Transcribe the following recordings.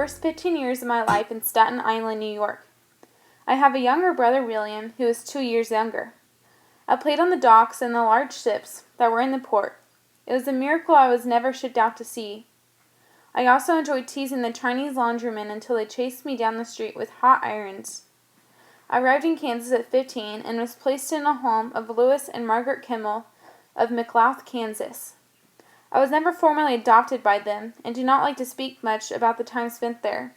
first 15 years of my life in Staten Island, New York. I have a younger brother, William, who is 2 years younger. I played on the docks and the large ships that were in the port. It was a miracle I was never shipped out to sea. I also enjoyed teasing the Chinese laundrymen until they chased me down the street with hot irons. I arrived in Kansas at 15 and was placed in a home of Lewis and Margaret Kimmel of McLouth, Kansas. I was never formally adopted by them and do not like to speak much about the time spent there.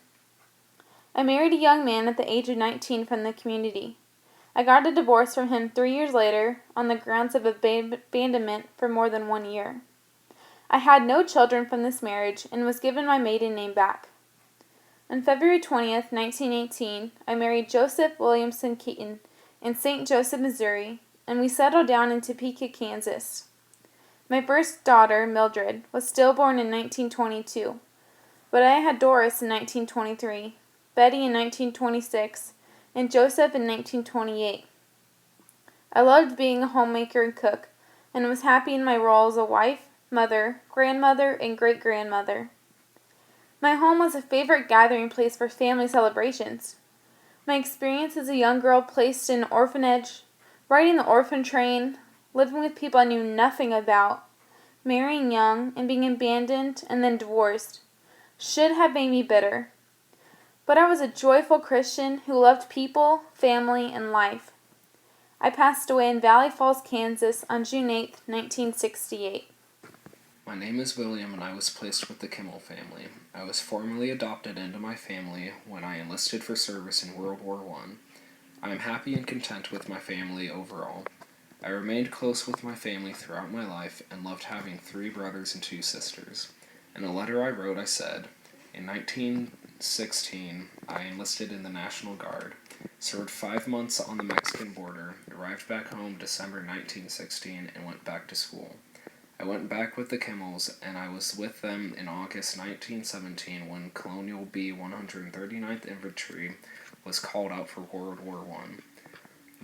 I married a young man at the age of 19 from the community. I got a divorce from him 3 years later on the grounds of abandonment for more than 1 year. I had no children from this marriage and was given my maiden name back. On February 20th, 1918, I married Joseph Williamson Keaton in St. Joseph, Missouri, and we settled down in Topeka, Kansas. My first daughter, Mildred, was stillborn in 1922, but I had Doris in 1923, Betty in 1926, and Joseph in 1928. I loved being a homemaker and cook, and was happy in my role as a wife, mother, grandmother, and great-grandmother. My home was a favorite gathering place for family celebrations. My experience as a young girl placed in an orphanage, riding the orphan train, living with people I knew nothing about, marrying young, and being abandoned and then divorced, should have made me bitter. But I was a joyful Christian who loved people, family, and life. I passed away in Valley Falls, Kansas on June 8, 1968. My name is William and I was placed with the Kimmel family. I was formally adopted into my family when I enlisted for service in World War I. I am happy and content with my family overall. I remained close with my family throughout my life and loved having 3 brothers and 2 sisters. In a letter I wrote, I said, in 1916, I enlisted in the National Guard, served 5 months on the Mexican border, arrived back home December 1916, and went back to school. I went back with the Kimmels, and I was with them in August 1917 when Colonial B 139th Infantry was called out for World War I.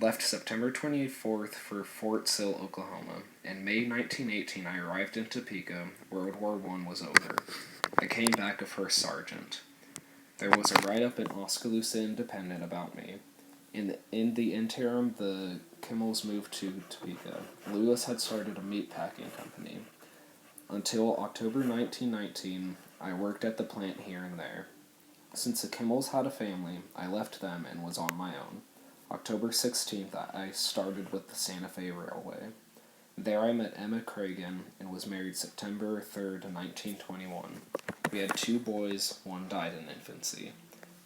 Left September 24th for Fort Sill, Oklahoma. In May 1918, I arrived in Topeka. World War I was over. I came back a first sergeant. There was a write-up in Oskaloosa Independent about me. In the interim, the Kimmels moved to Topeka. Lewis had started a meat packing company. Until October 1919, I worked at the plant here and there. Since the Kimmels had a family, I left them and was on my own. October 16th, I started with the Santa Fe Railway. There I met Emma Cragen and was married September 3rd, 1921. We had 2 boys, one died in infancy.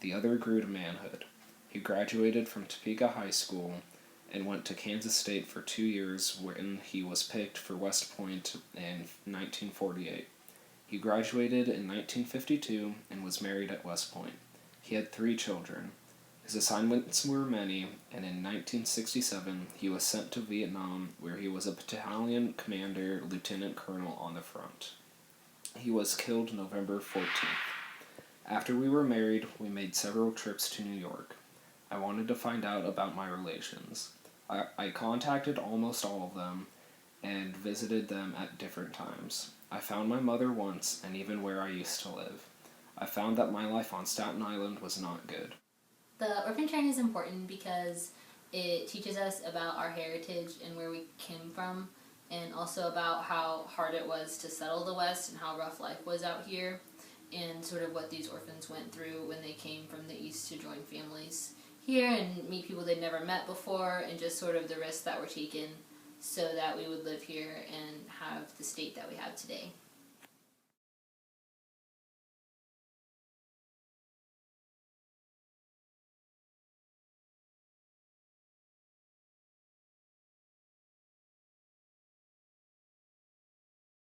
The other grew to manhood. He graduated from Topeka High School and went to Kansas State for 2 years when he was picked for West Point in 1948. He graduated in 1952 and was married at West Point. He had 3 children. His assignments were many, and in 1967 he was sent to Vietnam, where he was a battalion commander, lieutenant colonel on the front. He was killed November 14th. After we were married, we made several trips to New York. I wanted to find out about my relations. I contacted almost all of them and visited them at different times. I found my mother once, and even where I used to live. I found that my life on Staten Island was not good. The orphan train is important because it teaches us about our heritage and where we came from, and also about how hard it was to settle the West and how rough life was out here, and sort of what these orphans went through when they came from the East to join families here and meet people they'd never met before, and just sort of the risks that were taken so that we would live here and have the state that we have today.